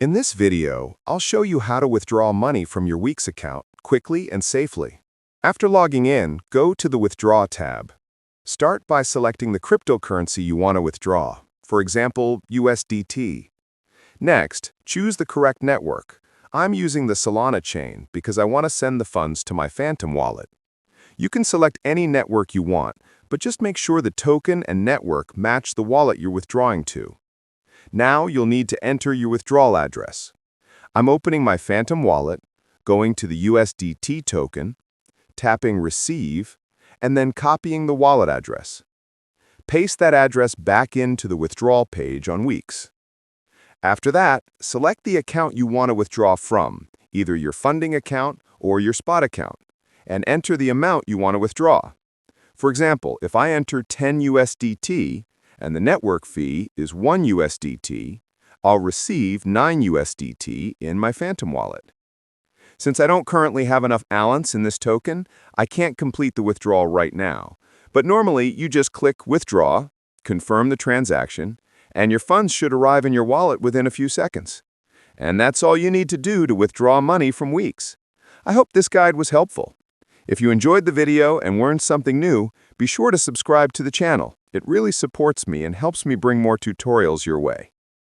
In this video, I'll show you how to withdraw money from your Weex account quickly and safely. After logging in, go to the Withdraw tab. Start by selecting the cryptocurrency you want to withdraw, for example, USDT. Next, choose the correct network. I'm using the Solana chain because I want to send the funds to my Phantom wallet. You can select any network you want, but just make sure the token and network match the wallet you're withdrawing to. Now you'll need to enter your withdrawal address. I'm opening my Phantom wallet, going to the USDT token, tapping Receive, and then copying the wallet address. Paste that address back into the withdrawal page on Weex. After that, select the account you want to withdraw from, either your funding account or your spot account, and enter the amount you want to withdraw. For example, if I enter 10 USDT, and the network fee is 1 USDT, I'll receive 9 USDT in my Phantom wallet. Since I don't currently have enough balance in this token, I can't complete the withdrawal right now. But normally, you just click Withdraw, confirm the transaction, and your funds should arrive in your wallet within a few seconds. And that's all you need to do to withdraw money from Weex. I hope this guide was helpful. If you enjoyed the video and learned something new, be sure to subscribe to the channel. It really supports me and helps me bring more tutorials your way.